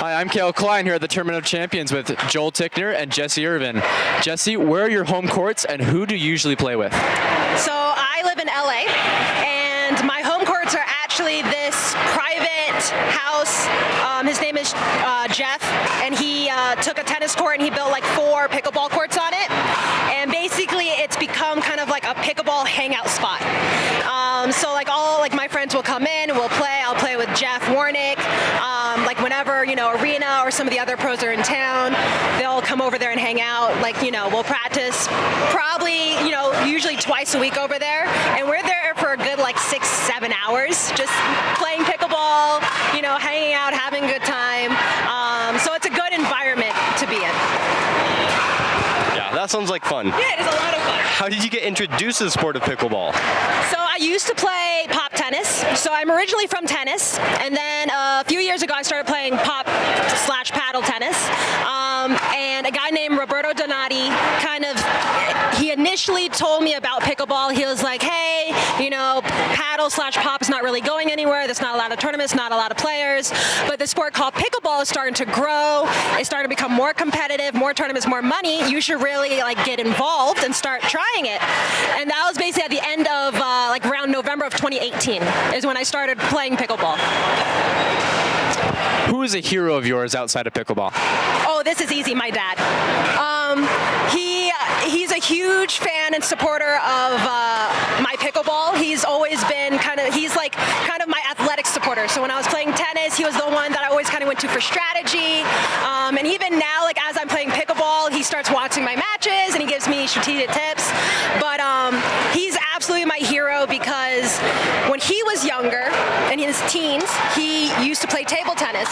Hi, I'm Kale Klein here at the Tournament of Champions with Joel Tickner and Jessie Irvine. Jessie, where are your home courts and who do you usually play with? So I live in LA, and my home courts are actually this private house. His name is Jeff, and he took a tennis court and he built like 4 pickleball courts on it. And basically, it's become kind of like a pickleball hangout spot. So like all my friends will come in, we'll play. I'll play with Jeff Warnick. Like whenever Arena or some of the other pros are in town, they'll come over there and hang out. We'll practice probably usually twice a week over there, and we're there for a good 6-7 hours, just playing pickleball, hanging out, having a good time. So it's a good environment to be in. Yeah, that sounds like fun. Yeah, it is a lot of fun. How did you get introduced to the sport of pickleball? So I used to play pop tennis. So I'm originally from tennis, and then a few years ago I started playing pop/paddle tennis. And a guy named Roberto Donati he initially told me about pickleball. He was like, hey, paddle/pop is not really going anywhere. There's not a lot of tournaments, not a lot of players. But the sport called pickleball is starting to grow. It's starting to become more competitive, more tournaments, more money. You should really get involved and start trying it. And that was basically at the end of around November of 2018 is when I started playing pickleball. Who is a hero of yours outside of pickleball? Oh, this is easy, my dad. He's a huge fan and supporter of my pickleball. He's always been kind of my athletic supporter. So when I was playing tennis, he was the one that I always kind of went to for strategy. And even now, as I'm playing pickleball, he starts watching my matches and he gives me strategic tips. But he's absolutely my hero because when he was younger, in his teens, he used to play table tennis.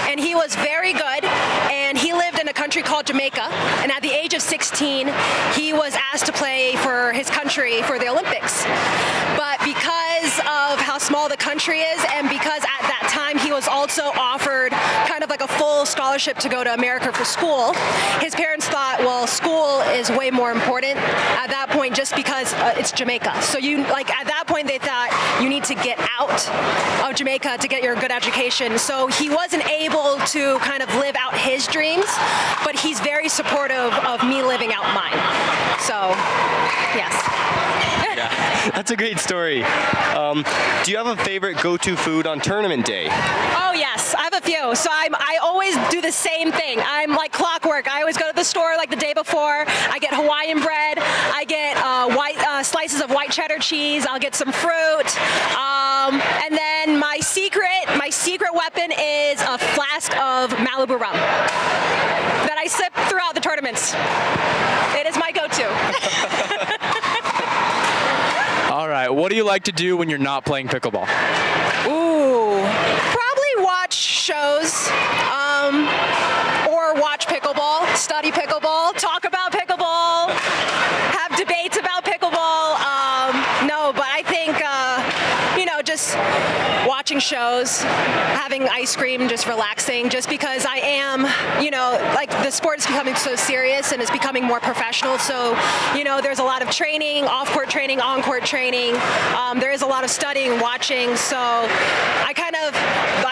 And he was very good. And he lived in a country called Jamaica. And at the age of 16, he was asked to play for his country for the Olympics. But because of how small the country is, and because at that time he was also offered kind of a full scholarship to go to America for school, his parents thought, well, school is way more important at that point just because it's Jamaica. So at that point they thought you need to get out of Jamaica to get your good education. So he wasn't able to kind of live out his dreams, but he's very supportive of me living out mine. So, yes. Yeah, that's a great story. Do you have a favorite go-to food on tournament day? Oh, yes, I have a few. So I always do the same thing. I'm like clockwork. I always go to the store the day before. I get Hawaiian bread. I get slices of white cheddar cheese. I'll get some fruit. And then my secret weapon is a flask of Malibu rum that I sip throughout the tournaments. It is my go-to. All right, what do you like to do when you're not playing pickleball? Ooh, probably watch shows, or watch pickleball, study pickleball, talk about pickleball, have debates about pickleball. No, but I think, just watching shows, having ice cream, just relaxing, just because I am, the sport is becoming so serious and it's becoming more professional. So, there's a lot of training, off-court training, on-court training. There is a lot of studying, watching. So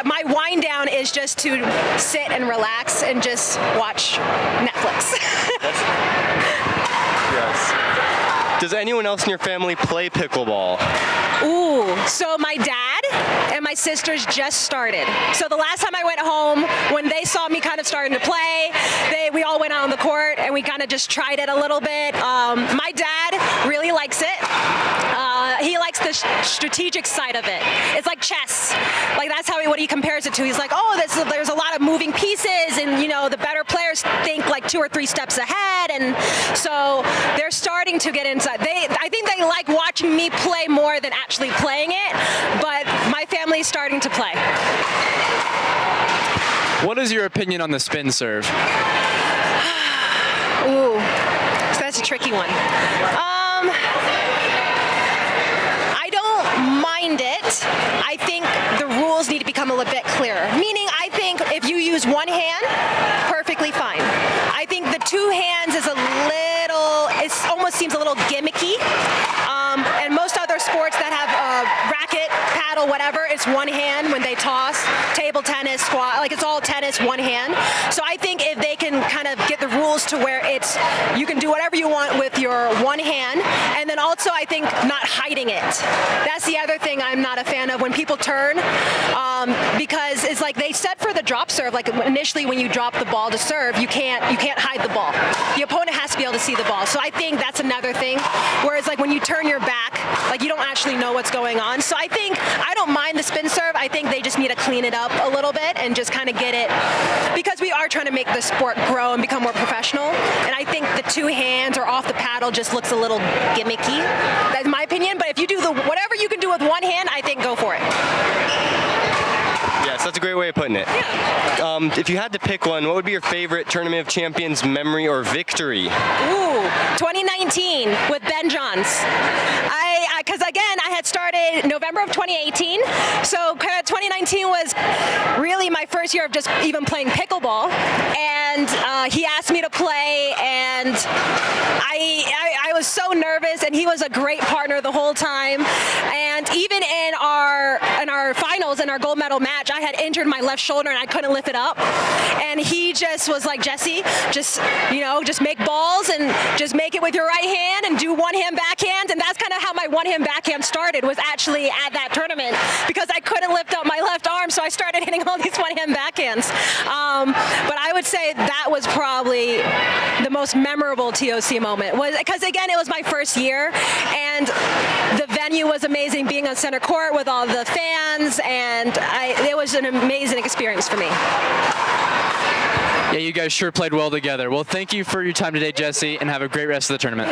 my wind down is just to sit and relax and just watch Netflix. Yes. Does anyone else in your family play pickleball? Ooh, so my dad and my sisters just started. So the last time I went home, when they saw me kind of starting to play, we all went out on the court and we kind of just tried it a little bit. My dad really likes it. He likes the strategic side of it. It's like chess. That's what he compares it to. He's like, oh, there's a lot of moving pieces, and the better players think 2 or 3 steps ahead, and so they're starting to get inside. I think they like watching me play more than actually playing it, but my family's starting to play. What is your opinion on the spin serve? Ooh, so that's a tricky one. I don't mind it. I think the rules need to become a little bit clearer. Meaning, I think if you use one hand, perfectly fine. I think the 2 hands is it almost seems a little gimmicky. And most other sports that have a racket, paddle, whatever, it's one hand when they toss. Table tennis, squat, like it's all tennis, one hand. So I think if they can kind of get the rules to where you can do whatever you want with your one hand, and then also I think not hiding it. That's the other thing I'm not a fan of when people turn, because it's like they set for the drop serve. Like initially when you drop the ball to serve, you can't hide the ball. The opponent has to be able to see the ball. So I think that's another thing. Whereas like when you turn your back, like you don't actually know what's going on. So I think I don't mind the spin serve. I think they just need to clean it up a little bit and just kind of get it, because we are trying to make the sport grow and become more professional. And I think the two hands or off the paddle just looks a little gimmicky. That's my opinion. But if you do whatever you can do with one hand, I think go for it. Yes, that's a great way of putting it. Yeah. If you had to pick one, what would be your favorite Tournament of Champions memory or victory? Ooh, 2019 with Ben Johns. Because again, I had started November of 2018, so kind of 2019 was really my first year of just even playing pickleball, and he asked me to play, and I was so nervous, and he was a great partner the whole time, and even in our finals, in our gold medal match, I had injured my left shoulder and I couldn't lift it up, and he just was like, Jessie, just make balls and just make it with your right hand and do one hand backhand. And that's kind of how my one hand backhand started, was actually at that tournament, because I couldn't lift up my left arm, so I started hitting all these one hand backhands. But I would say that was probably the most memorable TOC moment, was because again, it was my first year and the venue was amazing, being on center court with all the fans, and it was an amazing experience for me. Yeah, you guys sure played well together. Well, thank you for your time today, Jessie, and have a great rest of the tournament.